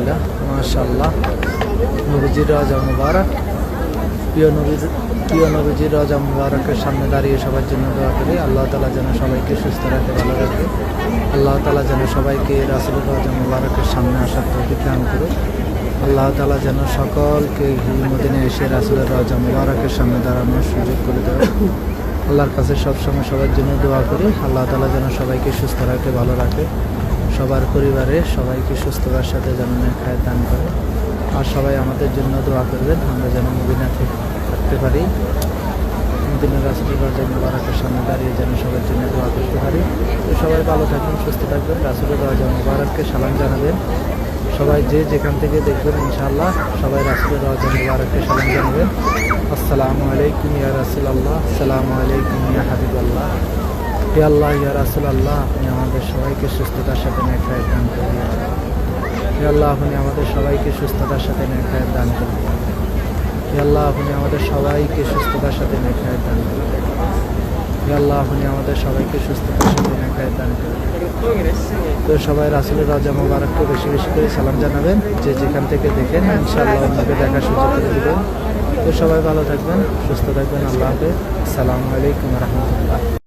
আলহামদুলিল্লাহ, মাশাআল্লাহ। নবীজির রওজা মুবারক, প্রিয় নবীজির রওজা মুবারকের সামনে দাঁড়িয়ে সবার জন্য দোয়া করি। আল্লাহ তাআলা যেন সবাইকে সুস্থ রাখে, ভালো রাখে। আল্লাহ তাআলা যেন সবাইকে রাসূলের রওজা মুবারকের সামনে আসার তৌফিক দান করে। আল্লাহ তাআলা যেন সকলকে মদিনায় এসে রাসূলের রওজা মুবারকের সামনে দাঁড়ানোর সুযোগ করে দেয়। আল্লাহর কাছে সবসময় সবার জন্য দোয়া করি। আল্লাহ তাআলা যেন সবাইকে সুস্থ রাখে, ভালো রাখে। সবার পরিবারে সবাইকে সুস্থতার সাথে যেন নেখায়েত দান করে। আর সবাই আমাদের জন্য দোয়া করবেন, আমরা যেন মদিনাতে থাকতে পারি, মদিনার রাসূলের রওজা মুবারকের সামনে দাঁড়িয়ে যেন সবার জন্য দোয়া করতে পারি। তো সবাই ভালো থাকবেন, সুস্থ থাকবেন, রাসূলের রওজা মুবারককে সালাম জানাবেন। সবাই যে যেখান থেকে দেখবেন ইনশাআল্লাহ সবাই রাসূলের রওজা মুবারককে সালাম জানাবেন। আসসালামু আলাইকুম ইয়া রাসূলুল্লাহ, আসসালামু আলাইকুম ইয়া হাবিবাল্লাহ। হে আল্লাহ, ইয়া রাসূলুল্লাহ, আপনি আমাদের সবাইকে সুস্থতার সাথে নেখায়েত দান করুন। হে আল্লাহ, আপনি আমাদের সবাইকে সুস্থতার সাথে নেখায়েত দান করুন। হে আল্লাহ, আপনি আমাদের সবাইকে সুস্থতার সাথে নেখায়েত দান করুন। হে আল্লাহ, আপনি আমাদের সবাইকে সুস্থতার সাথে নেখায়েত দান করুন। তো সবাই রাসূলের রওজা মুবারককে বেশি বেশি করে সালাম জানাবেন, যে যেখান থেকে দেখেন ইনশাআল্লাহ অন্যকে দেখার সুযোগ করে দেবেন। তো সবাই ভালো থাকবেন, সুস্থ থাকবেন। আল্লাহ হাফেজ। আসসালামু আলাইকুম ওয়া রাহমাতুল্লাহ।